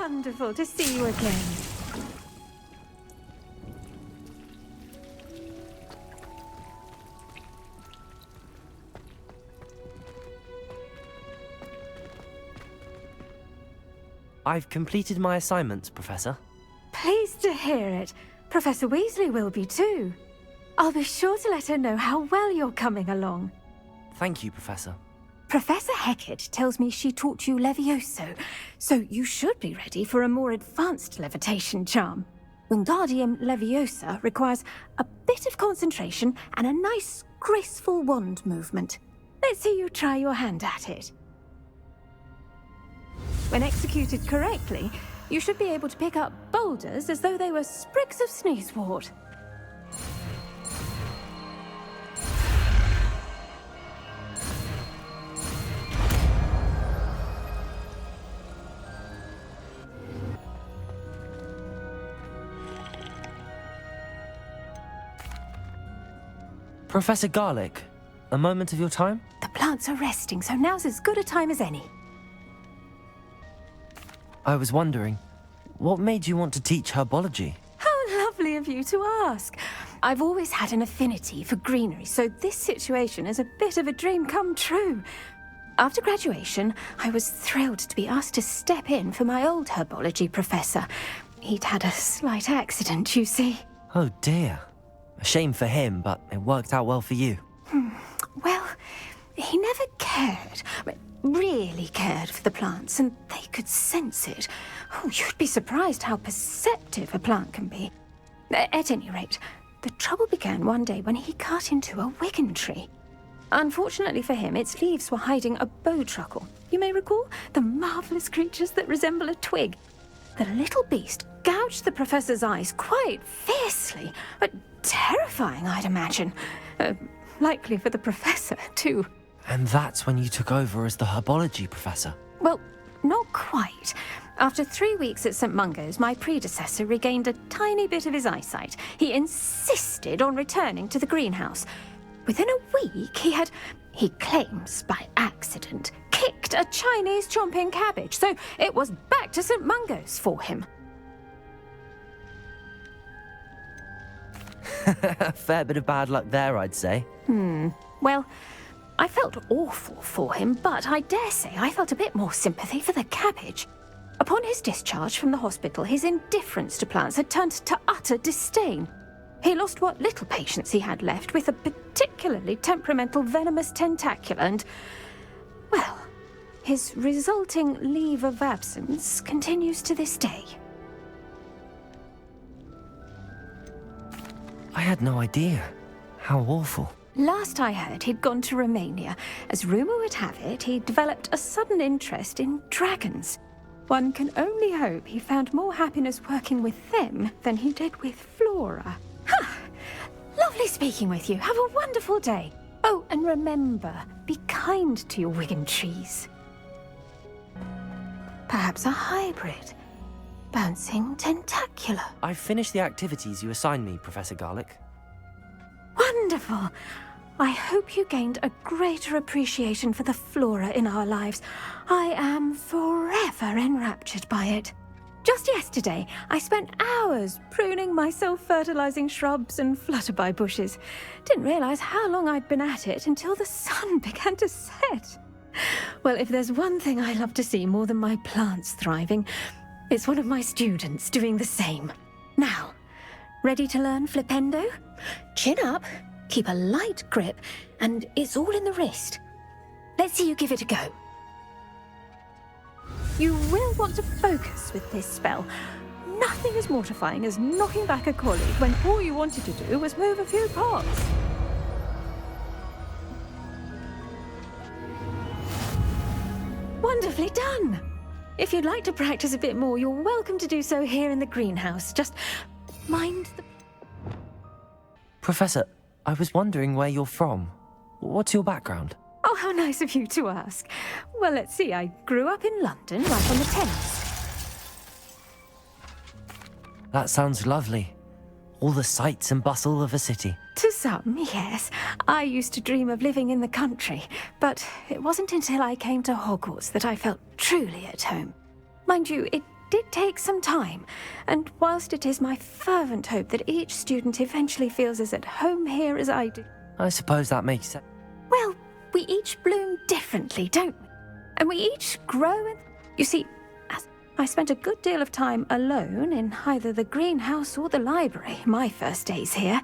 wonderful to see you again. I've completed my assignments, Professor. Pleased to hear it. Professor Weasley will be too. I'll be sure to let her know how well you're coming along. Thank you, Professor. Professor Hecat tells me she taught you Levioso, so you should be ready for a more advanced levitation charm. Wingardium Leviosa requires a bit of concentration and a nice, graceful wand movement. Let's see you try your hand at it. When executed correctly, you should be able to pick up boulders as though they were sprigs of sneezewort. Professor Garlick, a moment of your time? The plants are resting, so now's as good a time as any. I was wondering, what made you want to teach herbology? How lovely of you to ask. I've always had an affinity for greenery, so this situation is a bit of a dream come true. After graduation, I was thrilled to be asked to step in for my old herbology professor. He'd had a slight accident, you see. Oh dear. A shame for him, but it worked out well for you. Well, he never cared. Really cared for the plants, and they could sense it. Oh, you'd be surprised how perceptive a plant can be. At any rate, the trouble began one day when he cut into a Wigan tree. Unfortunately for him, its leaves were hiding a bowtruckle. You may recall the marvellous creatures that resemble a twig. The little beast gouged the professor's eyes quite fiercely, but terrifying, I'd imagine. Likely for the professor, too. And that's when you took over as the herbology professor? Well, not quite. After 3 weeks at St. Mungo's, my predecessor regained a tiny bit of his eyesight. He insisted on returning to the greenhouse. Within a week, he claims by accident, kicked a Chinese chomping cabbage, so it was back to St. Mungo's for him. A fair bit of bad luck there, I'd say. Well, I felt awful for him, but I dare say I felt a bit more sympathy for the cabbage. Upon his discharge from the hospital, his indifference to plants had turned to utter disdain. He lost what little patience he had left with a particularly temperamental venomous tentacula and, well, his resulting leave of absence continues to this day. I had no idea. How awful. Last I heard, he'd gone to Romania. As rumour would have it, he developed a sudden interest in dragons. One can only hope he found more happiness working with them than he did with Flora. Lovely speaking with you. Have a wonderful day. Oh, and remember, be kind to your Wigan trees. Perhaps a hybrid. Bouncing tentacula. I've finished the activities you assigned me, Professor Garlick. Wonderful. I hope you gained a greater appreciation for the flora in our lives. I am forever enraptured by it. Just yesterday, I spent hours pruning my self-fertilizing shrubs and flutterby bushes. Didn't realize how long I'd been at it until the sun began to set. Well, if there's one thing I love to see more than my plants thriving, it's one of my students doing the same. Now, ready to learn Flipendo? Chin up, keep a light grip, and it's all in the wrist. Let's see you give it a go. You will want to focus with this spell. Nothing as mortifying as knocking back a colleague when all you wanted to do was move a few pots. Wonderfully done! If you'd like to practice a bit more, you're welcome to do so here in the greenhouse. Just mind the... Professor, I was wondering where you're from. What's your background? Oh, how nice of you to ask. Well, let's see. I grew up in London, right on the Thames. That sounds lovely. All the sights and bustle of a city. To some, yes. I used to dream of living in the country, but it wasn't until I came to Hogwarts that I felt truly at home. Mind you, it did take some time, and whilst it is my fervent hope that each student eventually feels as at home here as I do... I suppose that makes sense. Well, we each bloom differently, don't we? And we each grow and... You see, as I spent a good deal of time alone in either the greenhouse or the library my first days here.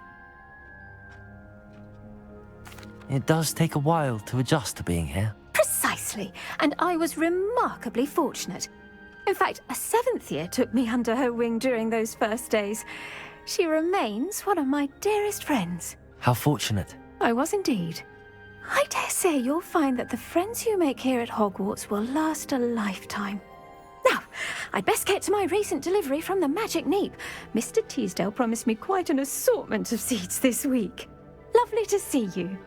It does take a while to adjust to being here. Precisely, and I was remarkably fortunate. In fact, a 7th year took me under her wing during those first days. She remains one of my dearest friends. How fortunate. I was indeed. I dare say you'll find that the friends you make here at Hogwarts will last a lifetime. Now, I'd best get to my recent delivery from the Magic Neep. Mr. Teasdale promised me quite an assortment of seeds this week. Lovely to see you.